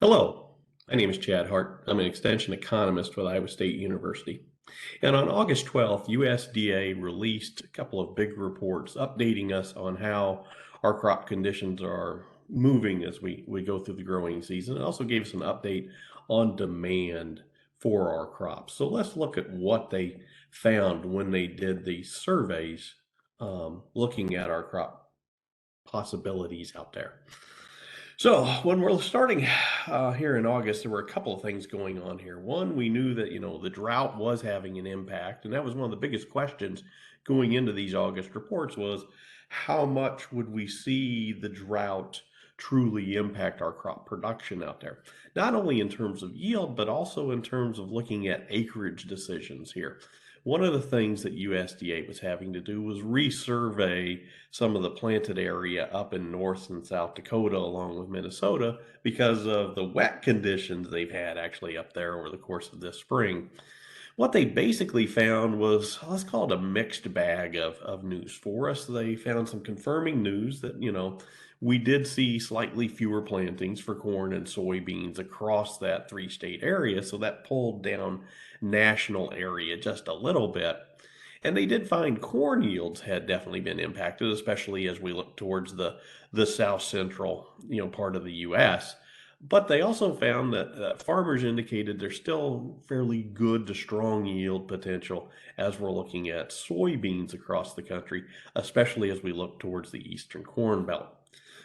Hello, my name is Chad Hart. I'm an extension economist with Iowa State University. And on August 12th, USDA released a couple of big reports updating us on how our crop conditions are moving as we go through the growing season. It also gave us an update on demand for our crops. So let's look at what they found when they did these surveys looking at our crop possibilities out there. So when we're starting here in August, there were a couple of things going on here. One, we knew that the drought was having an impact, and that was one of the biggest questions going into these August reports was how much would we see the drought truly impact our crop production out there? Not only in terms of yield, but also in terms of looking at acreage decisions here. One of the things that USDA was having to do was resurvey some of the planted area up in North and South Dakota, along with Minnesota, because of the wet conditions they've had actually up there over the course of this spring. What they basically found was, let's call it a mixed bag of news for us. They found some confirming news that, we did see slightly fewer plantings for corn and soybeans across that three-state area. So that pulled down national area just a little bit. And they did find corn yields had definitely been impacted, especially as we look towards the south central, part of the U.S. But they also found that farmers indicated there's still fairly good to strong yield potential as we're looking at soybeans across the country, especially as we look towards the eastern corn belt.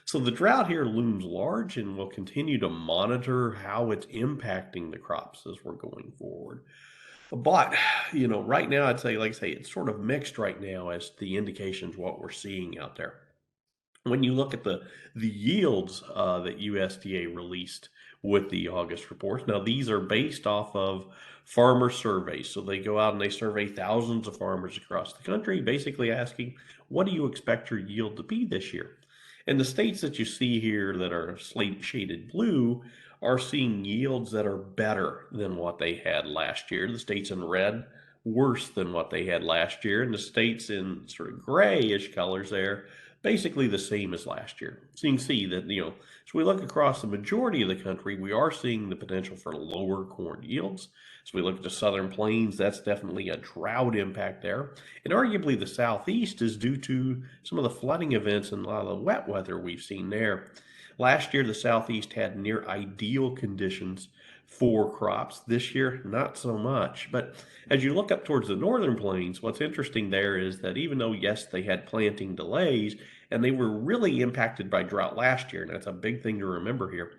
So the drought here looms large, and we'll continue to monitor how it's impacting the crops as we're going forward. But, right now, I'd say, like I say, it's sort of mixed right now as the indications what we're seeing out there. When you look at the yields that USDA released with the August reports, now these are based off of farmer surveys. So they go out and they survey thousands of farmers across the country, basically asking, what do you expect your yield to be this year? And the states that you see here that are slate shaded blue are seeing yields that are better than what they had last year. The states in red, worse than what they had last year. And the states in sort of grayish colors there, basically the same as last year. So you can see that, as we look across the majority of the country, we are seeing the potential for lower corn yields. So we look at the southern plains, that's definitely a drought impact there. And arguably the southeast is due to some of the flooding events and a lot of the wet weather we've seen there. Last year, the southeast had near ideal conditions for crops. This year, not so much. But as you look up towards the northern plains, what's interesting there is that even though, yes, they had planting delays, and they were really impacted by drought last year, and that's a big thing to remember here.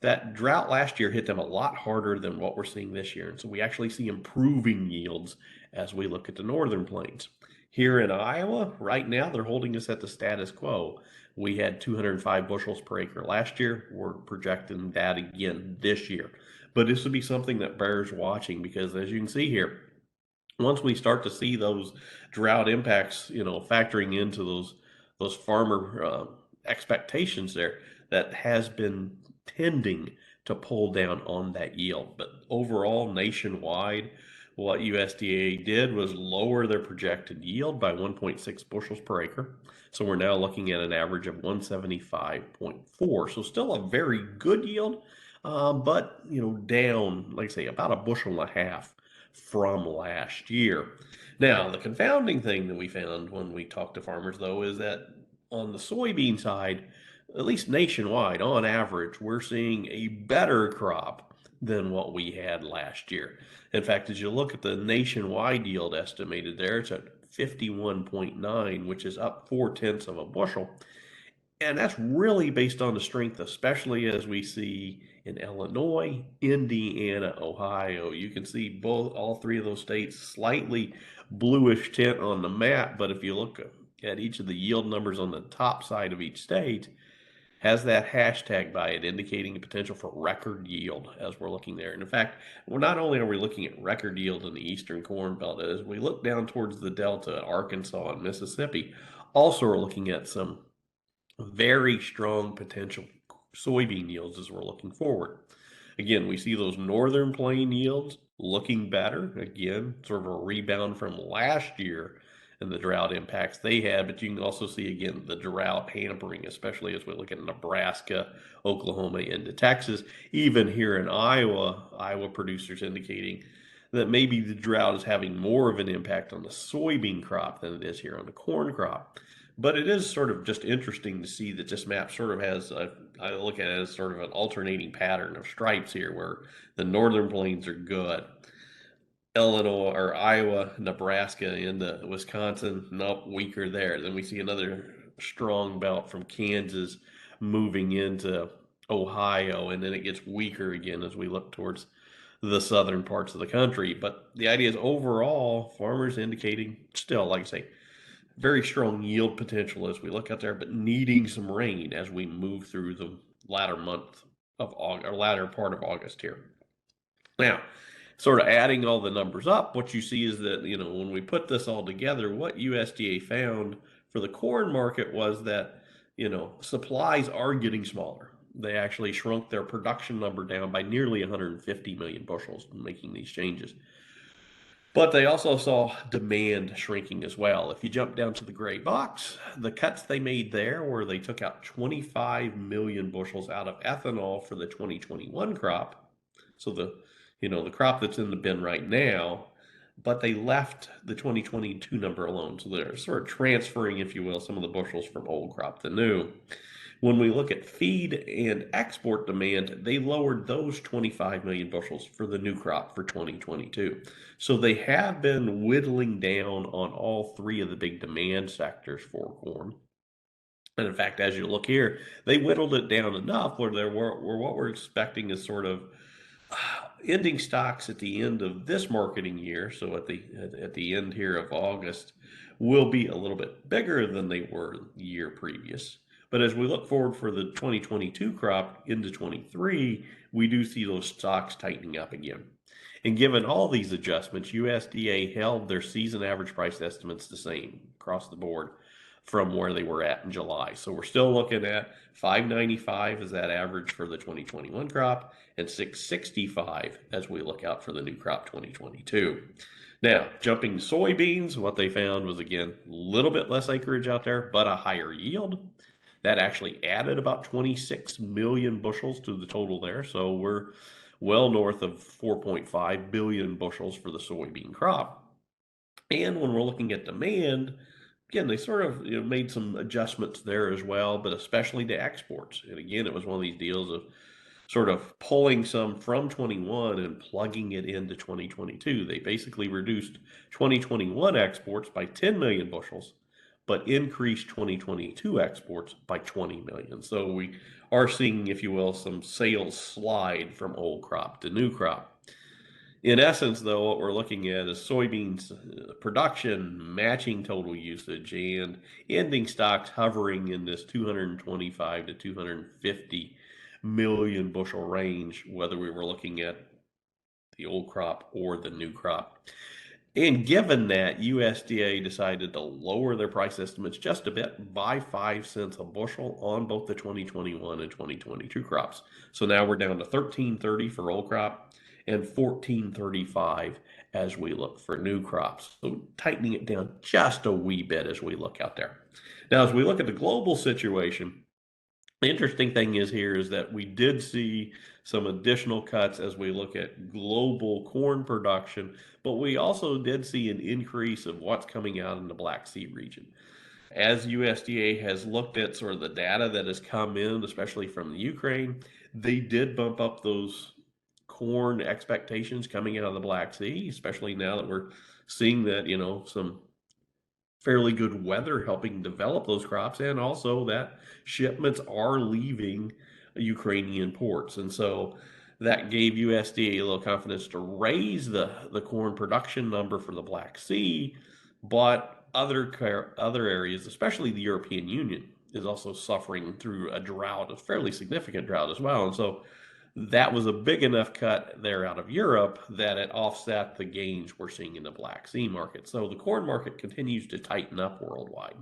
That drought last year hit them a lot harder than what we're seeing this year. And so we actually see improving yields as we look at the northern plains. Here in Iowa, right now, they're holding us at the status quo. We had 205 bushels per acre last year. We're projecting that again this year. But this would be something that bears watching because, as you can see here, once we start to see those drought impacts, factoring into those farmer expectations there, that has been tending to pull down on that yield. But overall, nationwide, what USDA did was lower their projected yield by 1.6 bushels per acre. So we're now looking at an average of 175.4. So still a very good yield, but down, like I say, about a bushel and a half from last year. Now, the confounding thing that we found when we talked to farmers, though, is that on the soybean side, at least nationwide, on average, we're seeing a better crop than what we had last year. In fact, as you look at the nationwide yield estimated there, it's at 51.9, which is up 4/10 of a bushel. And that's really based on the strength, especially as we see in Illinois, Indiana, Ohio. You can see all three of those states slightly bluish tint on the map, but if you look at each of the yield numbers on the top side of each state, has that hashtag by it indicating the potential for record yield as we're looking there. And in fact, well, not only are we looking at record yield in the eastern corn belt, as we look down towards the delta, Arkansas and Mississippi, also are looking at some very strong potential soybean yields as we're looking forward. Again, we see those northern plain yields looking better. Again, sort of a rebound from last year and the drought impacts they had. But you can also see, again, the drought hampering, especially as we look at Nebraska, Oklahoma, into Texas. Even here in Iowa producers indicating that maybe the drought is having more of an impact on the soybean crop than it is here on the corn crop. But it is sort of just interesting to see that this map sort of has, I look at it as sort of an alternating pattern of stripes here, where the northern plains are good. Illinois or Iowa, Nebraska into Wisconsin, nope, weaker there. Then we see another strong belt from Kansas moving into Ohio, and then it gets weaker again as we look towards the southern parts of the country. But the idea is overall, farmers indicating still, like I say, very strong yield potential as we look out there, but needing some rain as we move through the latter month of August, or latter part of August here. Now, sort of adding all the numbers up, what you see is that, when we put this all together, what USDA found for the corn market was that, supplies are getting smaller. They actually shrunk their production number down by nearly 150 million bushels making these changes. But they also saw demand shrinking as well. If you jump down to the gray box, the cuts they made there were they took out 25 million bushels out of ethanol for the 2021 crop. So the crop that's in the bin right now, but they left the 2022 number alone. So they're sort of transferring, if you will, some of the bushels from old crop to new. When we look at feed and export demand, they lowered those 25 million bushels for the new crop for 2022. So they have been whittling down on all three of the big demand sectors for corn. And in fact, as you look here, they whittled it down enough where what we're expecting is sort of ending stocks at the end of this marketing year. So at the end here of August, will be a little bit bigger than they were the year previous. But as we look forward for the 2022 crop into 23, we do see those stocks tightening up again. And given all these adjustments, USDA held their season average price estimates the same across the board from where they were at in July. So we're still looking at 595 as that average for the 2021 crop and 665 as we look out for the new crop 2022. Now, jumping to soybeans, what they found was, again, a little bit less acreage out there, but a higher yield. That actually added about 26 million bushels to the total there. So we're well north of 4.5 billion bushels for the soybean crop. And when we're looking at demand, again, they sort of made some adjustments there as well, but especially to exports. And again, it was one of these deals of sort of pulling some from 21 and plugging it into 2022. They basically reduced 2021 exports by 10 million bushels, but increased 2022 exports by 20 million. So we are seeing, if you will, some sales slide from old crop to new crop. In essence, though, what we're looking at is soybeans production matching total usage and ending stocks hovering in this 225 to 250 million bushel range, whether we were looking at the old crop or the new crop. And given that, USDA decided to lower their price estimates just a bit by 5 cents a bushel on both the 2021 and 2022 crops. So now we're down to $13.30 for old crop and $14.35 as we look for new crops. So tightening it down just a wee bit as we look out there. Now, as we look at the global situation, the interesting thing is here is that we did see some additional cuts as we look at global corn production, but we also did see an increase of what's coming out in the Black Sea region. As USDA has looked at sort of the data that has come in, especially from the Ukraine, they did bump up those corn expectations coming out of the Black Sea, especially now that we're seeing that, some fairly good weather helping develop those crops, and also that shipments are leaving Ukrainian ports. And so that gave USDA a little confidence to raise the corn production number for the Black Sea, but other areas, especially the European Union, is also suffering through a drought, a fairly significant drought as well. And so that was a big enough cut there out of Europe that it offset the gains we're seeing in the Black Sea market. So the corn market continues to tighten up worldwide.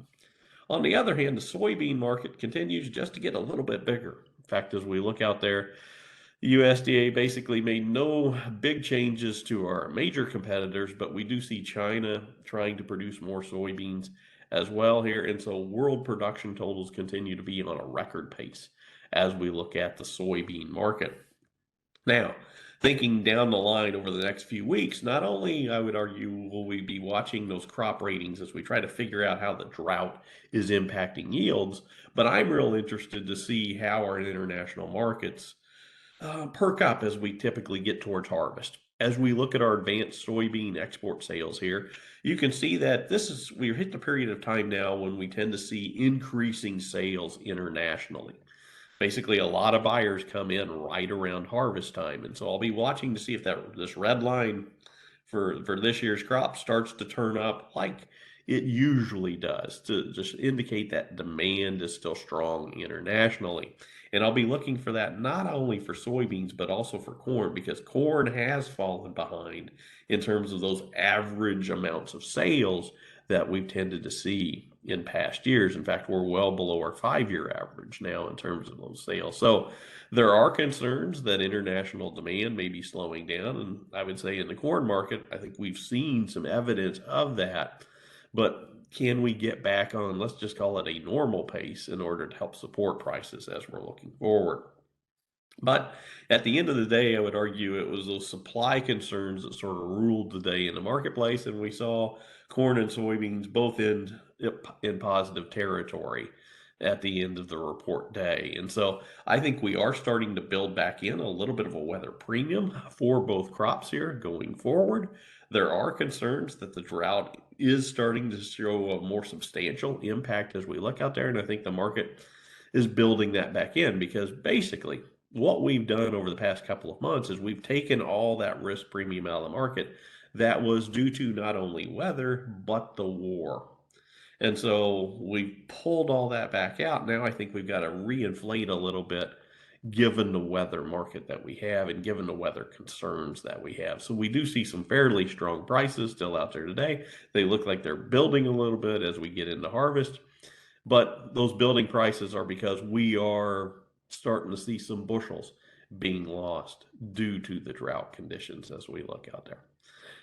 On the other hand, the soybean market continues just to get a little bit bigger. In fact, as we look out there, USDA basically made no big changes to our major competitors, but we do see China trying to produce more soybeans as well here. And so world production totals continue to be on a record pace as we look at the soybean market. Now, thinking down the line over the next few weeks, not only, I would argue, will we be watching those crop ratings as we try to figure out how the drought is impacting yields, but I'm real interested to see how our international markets perk up as we typically get towards harvest. As we look at our advanced soybean export sales here, you can see that we've hit the period of time now when we tend to see increasing sales internationally. Basically, a lot of buyers come in right around harvest time, and so I'll be watching to see if this red line for this year's crop starts to turn up like it usually does, to just indicate that demand is still strong internationally. And I'll be looking for that not only for soybeans but also for corn, because corn has fallen behind in terms of those average amounts of sales that we've tended to see in past years. In fact, we're well below our 5-year average now in terms of those sales. So there are concerns that international demand may be slowing down. And I would say in the corn market, I think we've seen some evidence of that. But can we get back on, let's just call it a normal pace in order to help support prices as we're looking forward? But at the end of the day, I would argue it was those supply concerns that sort of ruled the day in the marketplace, and we saw corn and soybeans both in positive territory at the end of the report day. And so I think we are starting to build back in a little bit of a weather premium for both crops here going forward. There are concerns that the drought is starting to show a more substantial impact as we look out there, and I think the market is building that back in, because basically what we've done over the past couple of months is we've taken all that risk premium out of the market that was due to not only weather, but the war. And so we pulled all that back out. Now I think we've got to reinflate a little bit given the weather market that we have and given the weather concerns that we have. So we do see some fairly strong prices still out there today. They look like they're building a little bit as we get into harvest. But those building prices are because we are starting to see some bushels being lost due to the drought conditions as we look out there.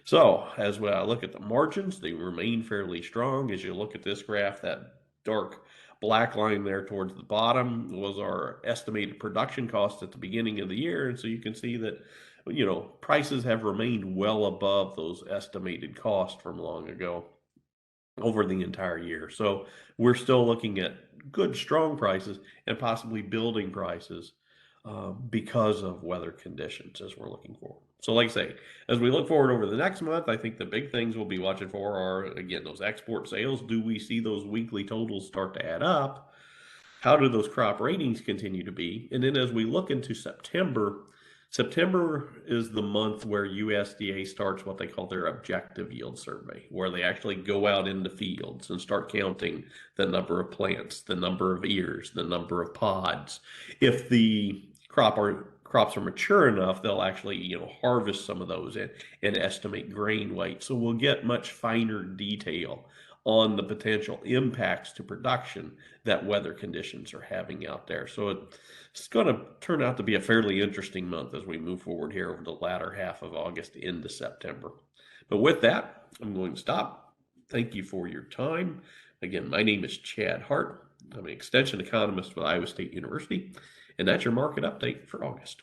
So as I look at the margins, they remain fairly strong. As you look at this graph, that dark black line there towards the bottom was our estimated production cost at the beginning of the year. And so you can see that, prices have remained well above those estimated costs from long ago over the entire year. So we're still looking at good, strong prices and possibly building prices because of weather conditions as we're looking forward. So like I say, as we look forward over the next month, I think the big things we'll be watching for are, again, those export sales. Do we see those weekly totals start to add up? How do those crop ratings continue to be? And then as we look into September, September is the month where USDA starts what they call their objective yield survey, where they actually go out into fields and start counting the number of plants, the number of ears, the number of pods. If the crops are mature enough, they'll actually harvest some of those and estimate grain weight. So we'll get much finer detail on the potential impacts to production that weather conditions are having out there. So it's going to turn out to be a fairly interesting month as we move forward here over the latter half of August into September. But with that, I'm going to stop. Thank you for your time. Again, my name is Chad Hart. I'm an extension economist with Iowa State University, and that's your market update for August.